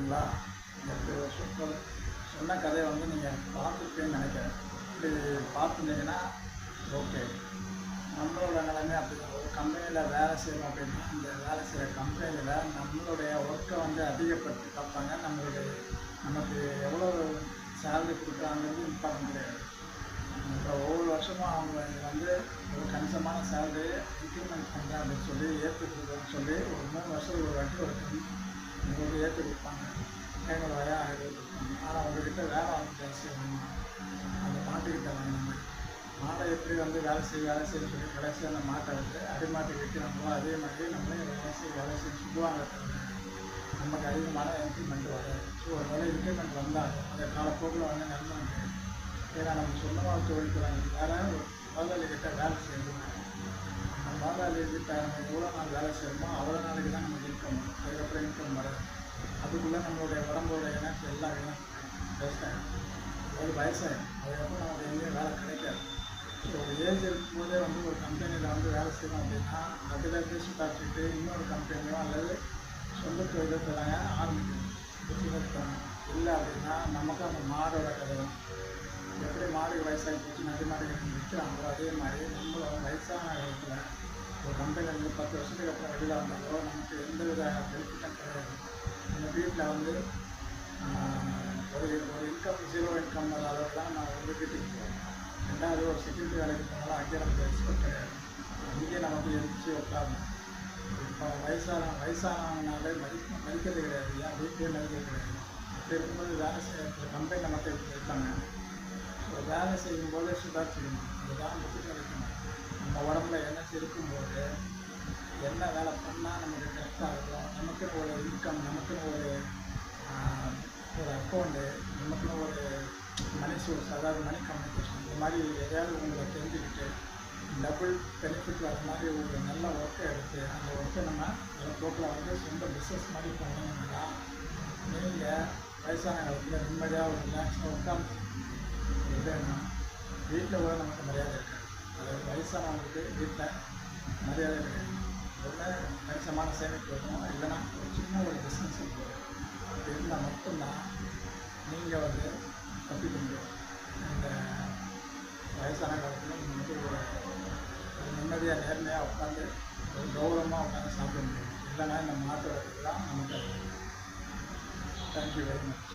சரிங்களா? இந்த சொன்ன கதையை வந்து நீங்கள் பார்த்துருப்பீங்கன்னு நினைக்கிறேன். இப்படி பார்த்துருந்தீங்கன்னா ஓகே. நம்மளோட நிலைமை அப்படிதான். ஒரு கம்பெனியில் வேலை செய்யணும் அப்படின்னா அந்த வேலை செய்கிற கம்பெனியில் நம்மளுடைய ஒர்க்கை வந்து அதிகப்படுத்தி பார்ப்பாங்க. நமக்கு எவ்வளோ சேலரி கொடுக்குறாங்கிறது இம்பார்ட்டன்ட் கிடையாது. இப்போ ஒவ்வொரு வருஷமும் அவங்க வந்து ஒரு கணிசமான சேலரி இன்க்ரிமெண்ட் பண்ணுறேன் அப்படின்னு சொல்லி ஏற்றுக்குறதுன்னு சொல்லி ஒரு 3 வருஷத்துக்கு ஒரு வாட்டி உங்களுக்கு ஏற்றி கொடுப்பாங்க. 500 1000 கொடுப்பாங்க. ஆனால் உங்கள்கிட்ட வேலை வந்து ஜாஸ்தி வேணும். அந்த மாட்டுக்கிட்ட வாங்கின மாதிரி மாடை எப்படி வந்து வேலை செய்யணும்னு சொல்லி கடைசியாக அந்த மாட்டை வந்து அடிமாட்டுக்கு வைக்கிறாங்களோ அதே மாதிரி நம்மளே வேலை செய்ய சொல்லுவாங்க. நமக்கு அதிகமான இன்க்ரிமெண்ட் வராது. ஸோ ஒரு வேலை இன்க்ரிமெண்ட் வந்தாலும் அந்த காலப்போக்கில் வந்து நன்மை. ஏன்னா நம்ம சொந்தமாக தொழில் தொடங்கி வேறு ஒரு முதலாளிகிட்ட வேலை செய்யணும். அந்த முதலாளிகிட்ட நம்ம எவ்வளோ நாள் வேலை செய்யணுமோ அவ்வளோ நாளைக்கு தான் நமக்கு இன்கம் வரும். அதுக்கப்புறம் இன்கம் வராது. அதுக்குள்ளே நம்மளுடைய உடம்போட எனர்ஜி எல்லாம் வேஸ்ட்டாகும். அது வயசாகும். அதுக்கப்புறம் நமக்கு எங்கேயும் வேலை கிடைக்காது. ஸோ ஒரு ஏஜ் இருக்கும்போதே வந்து ஒரு கம்பெனியில் வந்து வேலை செய்யணும் அப்படின்னா அதில் சுட்டாச்சுட்டு இன்னொரு கம்பெனியோ அல்லது சொந்த தொழிலை தொடங்க ஆரம்பிக்கணும். இல்லை அப்படின்னா நமக்கு அந்த மாடோட கதை தான். எப்படி மாடு வயசாகி போச்சு நடு மாடுகள் விற்கிறாங்களோ அதே மாதிரி நம்மளும் வயசான காலத்தில் ஒரு கம்பெனிலேருந்து 10 வருஷத்துக்கு அப்புறம் வெளியில் வந்தாலோ நமக்கு எந்த வித பெனிஃபிட்டும் கிடையாது. நம்ம வீட்டில் வந்து ஒரு இன்கம் 0 இன்கம் அளவுலாம் நான் வந்து வீட்டுக்கு போவேன். ரெண்டாவது ஒரு செக்யூரிட்டி வேலைக்கு போனாலும் அங்கே நமக்கு எக்ஸ்பெக்ட் கிடையாது. அங்கேயே நமக்கு எழுச்சி உட்காரணும். இப்போ வயசானவங்கனாலே மதிக்கிறது கிடையாது. ஏன் வீட்லேயே மதிக்கிறது கிடையாது. அப்படி இருக்கும்போது வேலை செய்ய கம்பெனி நமக்கு எப்படி இருக்காங்க. ஸோ வேலை செய்யும்போது சுதாரிச்சுக்கணும். அதுதான் புத்திட்டு வைக்கணும். நம்ம உடம்புல எனர்ஜி இருக்கும்போது என்ன வேலை பண்ணால் நமக்கு கரெக்டாக இருக்கும். நமக்குன்னு ஒரு இன்கம், நமக்குன்னு ஒரு அக்கௌண்ட்டு, நமக்குன்னு ஒரு மணி சோர்ஸ், அதாவது மணி கம்யூனிகேஷன், இந்த மாதிரி எதையாவது உங்களை தெரிஞ்சுக்கிட்டு டபுள் பெனிஃபிட் வர மாதிரி ஒரு நல்ல ஒர்க்கை எடுத்து அந்த ஒர்க்கை நம்ம நல்ல போக்கில் வந்து சொந்த பிஸ்னஸ் மாதிரி பண்ணணும்னா நீங்கள் வயசான காலத்தில் நிம்மதியாக ஒரு ரிலாக்ஸாக உட்காந்து இல்லைன்னா வீட்டில் கூட நமக்கு மரியாதை இருக்காது. அதாவது வயசானவங்களுக்கு வீட்டில் மரியாதை கிடையாது. ஒன்று கணிசமான சேமிப்பு இருக்கணும். இல்லைன்னா ஒரு சின்ன ஒரு பிஸ்னஸ் இருக்கும். அப்படி இருந்தால் மட்டும்தான் நீங்கள் வந்து தப்பிக்க முடியும். இந்த வயசான காலத்தில் நீங்கள் வந்து ஒரு நிம்மதியாக நேர்மையாக உட்காந்து ஒரு கௌரவமாக உட்காந்து சாப்பிட முடியும். இல்லைன்னா இந்த மாட்டோட தான் நமக்கு. Thank you very much.